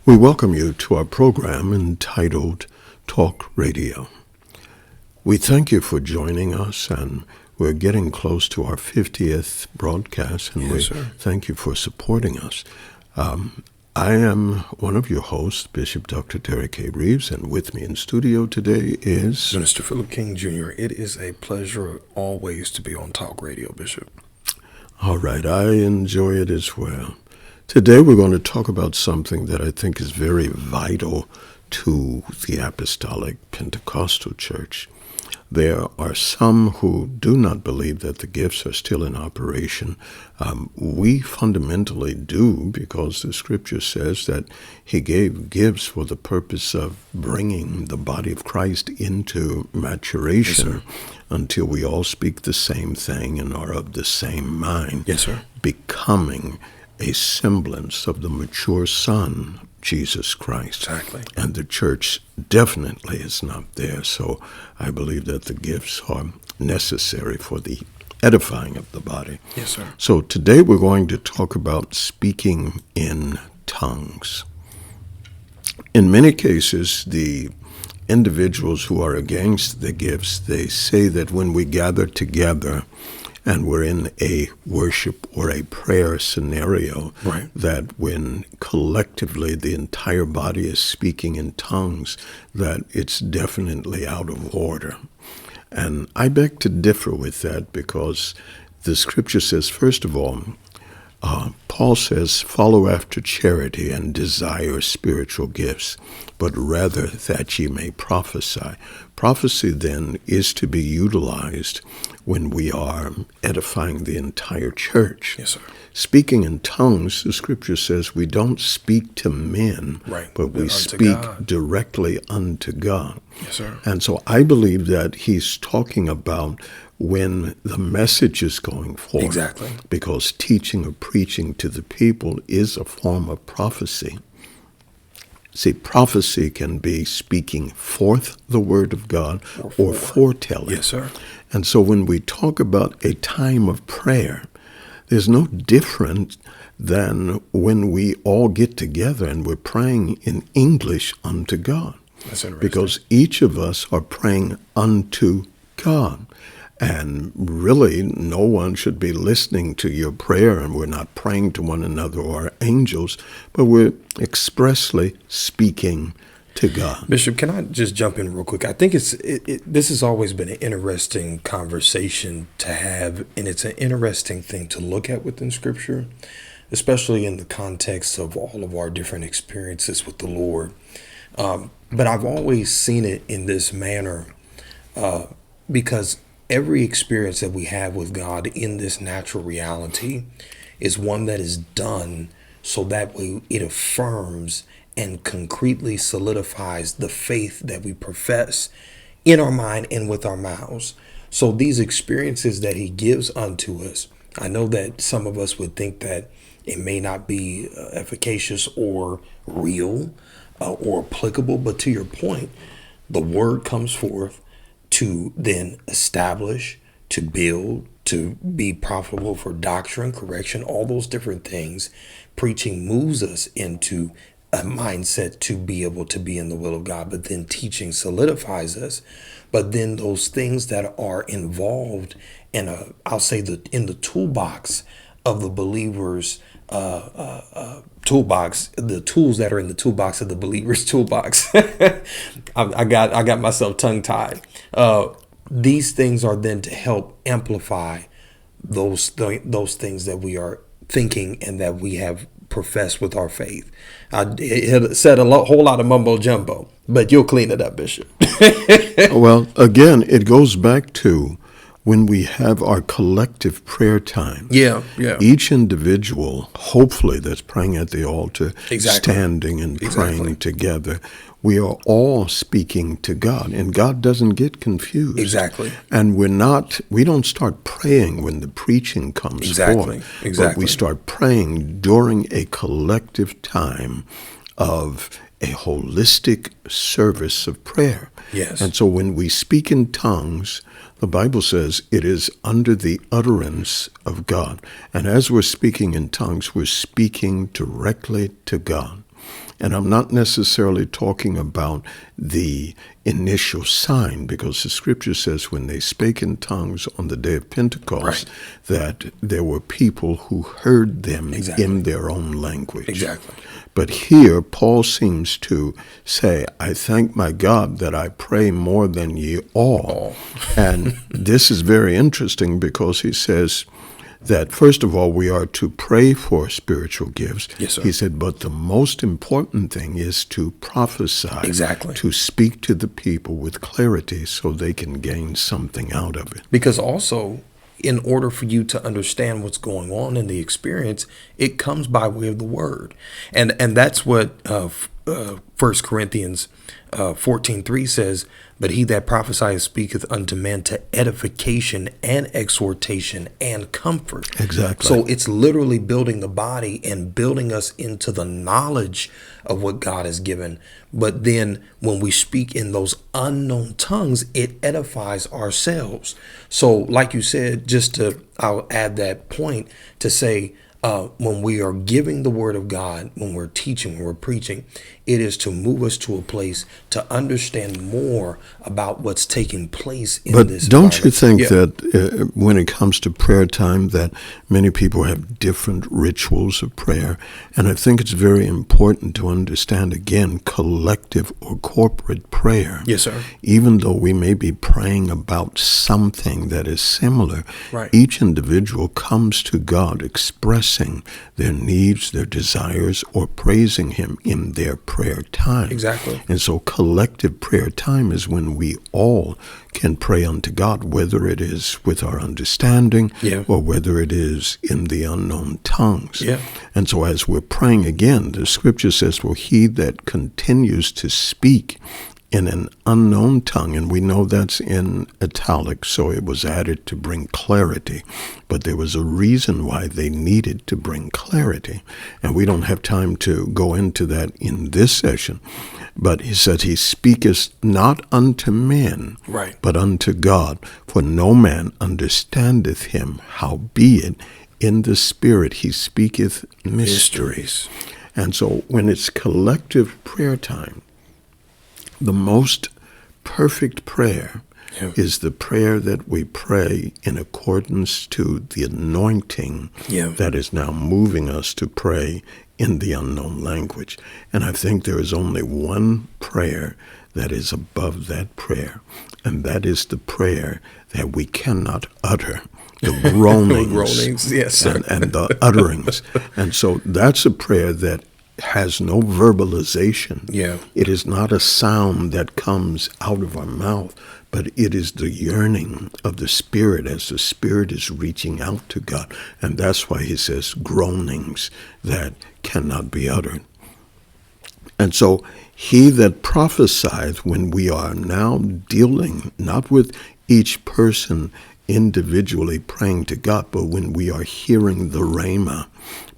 We welcome you to our program entitled Talk Radio. We thank you for joining us, and we're getting close to our 50th broadcast, and thank you for supporting us. I am one of your hosts, Bishop Dr. Derek A. Reeves, and with me in studio today is Minister Philip King Jr. It is a pleasure always to be on Talk Radio, Bishop. All right, I enjoy it as well. Today we're going to talk about something that I think is very vital to the Apostolic Pentecostal Church. There are some who do not believe that the gifts are still in operation. We fundamentally do, because the Scripture says that He gave gifts for the purpose of bringing the body of Christ into maturation until we all speak the same thing and are of the same mind, becoming a semblance of the mature Son, Jesus Christ. Exactly. And the church definitely is not there. So I believe that the gifts are necessary for the edifying of the body. Yes, sir. So today we're going to talk about speaking in tongues. In many cases, the individuals who are against the gifts, they say that when we gather together and we're in a worship or a prayer scenario, that when collectively the entire body is speaking in tongues, that it's definitely out of order. And I beg to differ with that, because the Scripture says, first of all, Paul says, follow after charity and desire spiritual gifts, but rather that ye may prophesy. Prophecy then is to be utilized when we are edifying the entire church. Yes, sir. Speaking in tongues, the Scripture says we don't speak to men, but we speak directly unto God. Yes, sir. And so I believe that he's talking about when the message is going forth. Exactly. Because teaching or preaching to the people is a form of prophecy. See, prophecy can be speaking forth the word of God or foretelling. Yes, sir. And so when we talk about a time of prayer, there's no different than when we all get together and we're praying in English unto God. That's interesting. Because each of us are praying unto God. And really, no one should be listening to your prayer, and we're not praying to one another or angels, but we're expressly speaking to God. Bishop, can I just jump in real quick? I think this has always been an interesting conversation to have, and it's an interesting thing to look at within Scripture, especially in the context of all of our different experiences with the Lord. But I've always seen it in this manner because every experience that we have with God in this natural reality is one that is done so that way it affirms and concretely solidifies the faith that we profess in our mind and with our mouths. So these experiences that He gives unto us, I know that some of us would think that it may not be efficacious or real or applicable, but to your point, the word comes forth to then establish, to build, to be profitable for doctrine, correction, all those different things. Preaching moves us into a mindset to be able to be in the will of God, but then teaching solidifies us. But then those things that are involved in in the toolbox of the believer's toolbox, the tools that are in the toolbox of the believer's toolbox. I got myself tongue tied. These things are then to help amplify those things that we are thinking and that we have professed with our faith. It said whole lot of mumbo jumbo, but you'll clean it up, Bishop. Well, again, it goes back to when we have our collective prayer time. Each individual, hopefully, that's praying at the altar, standing and praying together, we are all speaking to God, and God doesn't get confused. And we don't start praying when the preaching comes forth, but we start praying during a collective time of a holistic service of prayer. And so when we speak in tongues, the Bible says it is under the utterance of God. And as we're speaking in tongues, we're speaking directly to God. And I'm not necessarily talking about the initial sign, because the scripture says when they spake in tongues on the day of Pentecost, that there were people who heard them in their own language. Exactly. But here, Paul seems to say, I thank my God that I pray more than ye all. And this is very interesting, because he says that, first of all, we are to pray for spiritual gifts. Yes, sir. He said, but the most important thing is to prophesy. Exactly. To speak to the people with clarity so they can gain something out of it. Because also, in order for you to understand what's going on in the experience, it comes by way of the word. And that's what 1 Corinthians 14:3 says, but he that prophesieth speaketh unto men to edification and exhortation and comfort. Exactly. So it's literally building the body and building us into the knowledge of what God has given. But then when we speak in those unknown tongues, it edifies ourselves. So like you said, I'll add that point to say, when we are giving the word of God, when we're teaching, when we're preaching, it is to move us to a place to understand more about what's taking place in this. But don't you think that when it comes to prayer time, that many people have different rituals of prayer? And I think it's very important to understand, again, collective or corporate prayer. Yes, sir. Even though we may be praying about something that is similar, each individual comes to God expressing their needs, their desires, or praising him in their prayer time. Exactly. And so collective prayer time is when we all can pray unto God, whether it is with our understanding or whether it is in the unknown tongues. And so as we're praying again, the scripture says, well, he that continues to speak in an unknown tongue, and we know that's in italics, so it was added to bring clarity. But there was a reason why they needed to bring clarity. And we don't have time to go into that in this session. But he said, he speaketh not unto men, but unto God. For no man understandeth him, howbeit in the Spirit he speaketh mysteries. And so when it's collective prayer time, the most perfect prayer is the prayer that we pray in accordance to the anointing that is now moving us to pray in the unknown language. And I think there is only one prayer that is above that prayer, and that is the prayer that we cannot utter. The groanings, yes, sir. and the utterings. And so that's a prayer that has no verbalization. It is not a sound that comes out of our mouth, but it is the yearning of the Spirit as the Spirit is reaching out to God. And that's why he says groanings that cannot be uttered. And so he that prophesieth, when we are now dealing not with each person individually praying to God, but when we are hearing the rhema,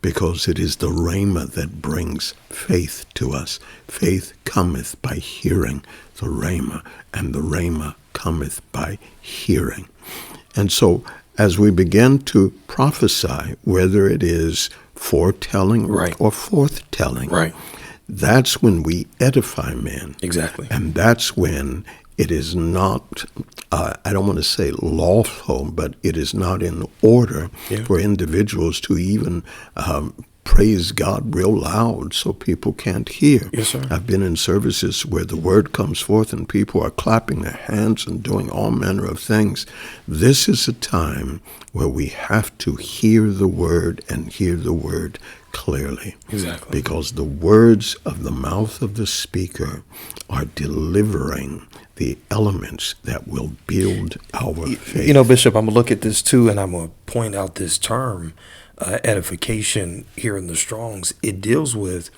because it is the rhema that brings faith to us. Faith cometh by hearing the rhema, and the rhema cometh by hearing. And so as we begin to prophesy, whether it is foretelling or forthtelling, that's when we edify men. Exactly. And that's when it is not, I don't want to say lawful, but it is not in order for individuals to even praise God real loud so people can't hear. Yes, sir. I've been in services where the word comes forth and people are clapping their hands and doing all manner of things. This is a time where we have to hear the word and hear the word clearly. Exactly. Because the words of the mouth of the speaker are delivering the elements that will build our faith. You know, Bishop, I'm going to look at this too, and I'm going to point out this term, edification, here in the Strong's. It deals with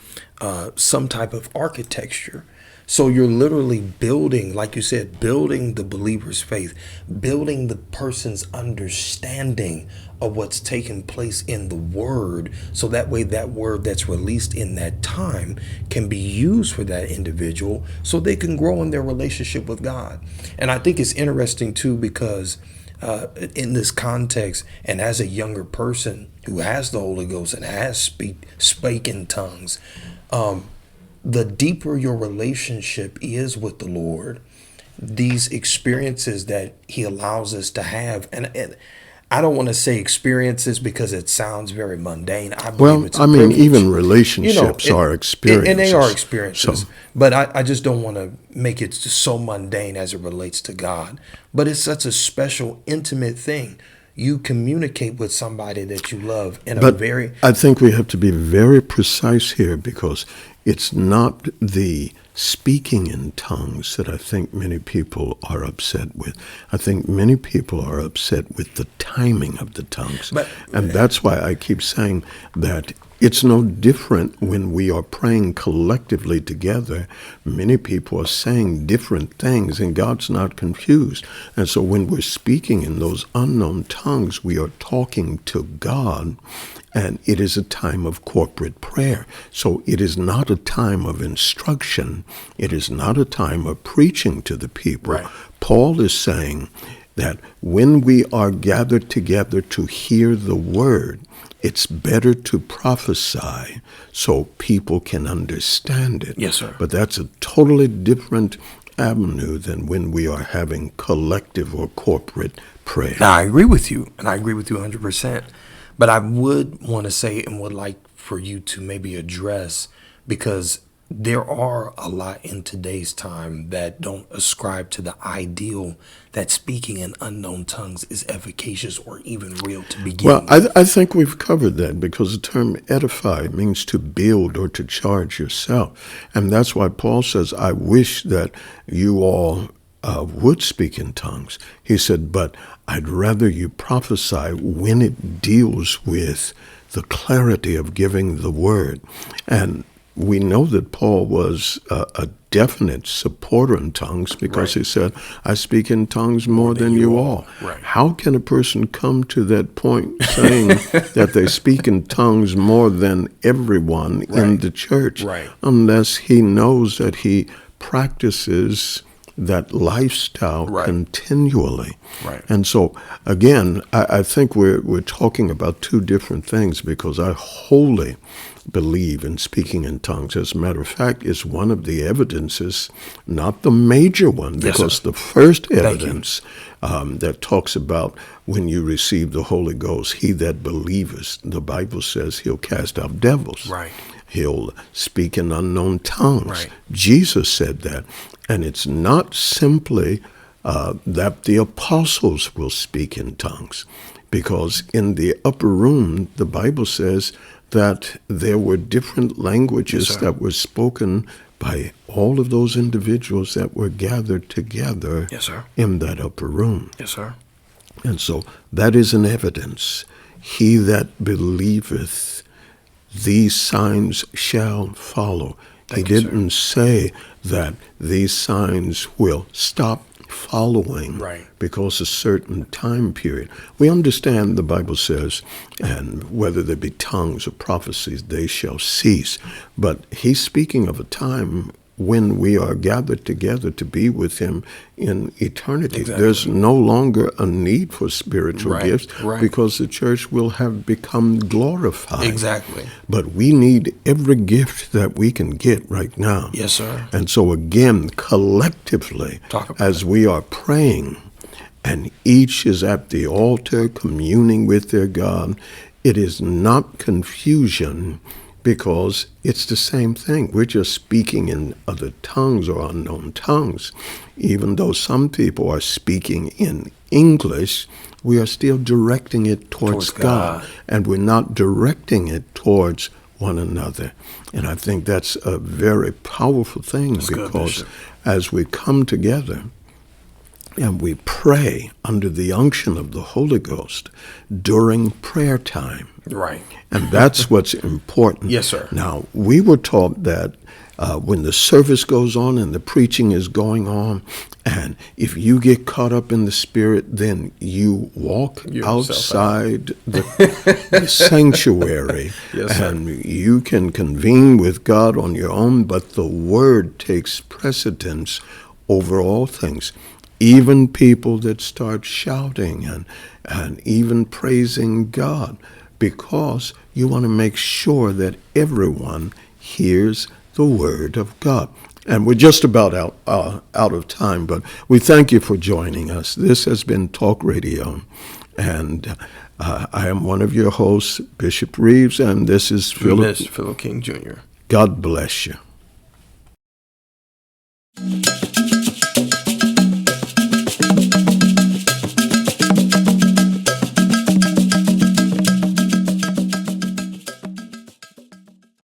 some type of architecture. So you're literally building, like you said, building the believer's faith, building the person's understanding of what's taking place in the word. So that way that word that's released in that time can be used for that individual so they can grow in their relationship with God. And I think it's interesting too, because in this context, and as a younger person who has the Holy Ghost and has spake in tongues, the deeper your relationship is with the Lord, these experiences that he allows us to have, and I don't want to say experiences because it sounds very mundane. I believe Well, it's I a mean, privilege. even relationships are And they are experiences. experiences. So, But I just don't want to make it just so mundane as it relates to God. But it's such a special, intimate thing. You communicate with somebody that you love in a but very I think we have to be very precise here because it's not the speaking in tongues that I think many people are upset with. I think many people are upset with the timing of the tongues. but And that's why I keep saying that it's no different when we are praying collectively together. Many people are saying different things, and God's not confused. And so when we're speaking in those unknown tongues, we are talking to God, and it is a time of corporate prayer. So it is not a time of instruction. It is not a time of preaching to the people. Right. Paul is saying that when we are gathered together to hear the word, it's better to prophesy so people can understand it. Yes, sir. But that's a totally different avenue than when we are having collective or corporate prayer. now I agree with you, and I agree with you 100%. But I would want to say and would like for you to maybe address, because there are a lot in today's time that don't ascribe to the ideal that speaking in unknown tongues is efficacious or even real to begin Well, with. I think we've covered that because the term edify means to build or to charge yourself. And that's why Paul says, I wish that you all would speak in tongues. He said, but I'd rather you prophesy when it deals with the clarity of giving the word. And we know that Paul was a definite supporter in tongues because Right. he said, I speak in tongues more than you all. Right. How can a person come to that point saying that they speak in tongues more than everyone in Right. the church Right. unless he knows that he practices that lifestyle Right. continually? Right. And so, again, I think we're talking about two different things because I wholly believe in speaking in tongues. As a matter of fact, it's one of the evidences, not the major one, Yes, because sir. the first you. evidence that talks about when you receive the Holy Ghost, he that believeth, the Bible says he'll cast out devils. Right. He'll speak in unknown tongues. Right. Jesus said that. And it's not simply that the apostles will speak in tongues, because in the upper room, the Bible says that there were different languages Yes, sir. that were spoken by all of those individuals that were gathered together Yes, sir. in that upper room. Yes, sir. And so that is an evidence. He that believeth, these signs shall follow. Thank He you, sir. didn't say that these signs will stop following Right. because a certain time period. We understand the Bible says, and whether there be tongues or prophecies, they shall cease. But he's speaking of a time when we are gathered together to be with him in eternity. Exactly. There's no longer a need for spiritual Right, gifts right. because the church will have become glorified. Exactly. But we need every gift that we can get right now. Yes, sir. And so again, collectively, Talk about as we are praying, and each is at the altar communing with their God, it is not confusion because it's the same thing. We're just speaking in other tongues or unknown tongues. Even though some people are speaking in English, we are still directing it towards God, and we're not directing it towards one another. And I think that's a very powerful thing That's good, because Bishop. as we come together and we pray under the unction of the Holy Ghost during prayer time, Right. and that's what's important. Yes, sir. Now, we were taught that when the service goes on and the preaching is going on, and if you get caught up in the Spirit, then you walk Yourself outside the sanctuary, Yes, sir. and you can convene with God on your own, but the Word takes precedence over all things. Even people that start shouting and even praising God, because you want to make sure that everyone hears the Word of God. And we're just about out of time, but we thank you for joining us. This has been Talk Radio, and I am one of your hosts, Bishop Reeves, and this is Philip King Jr. God bless you.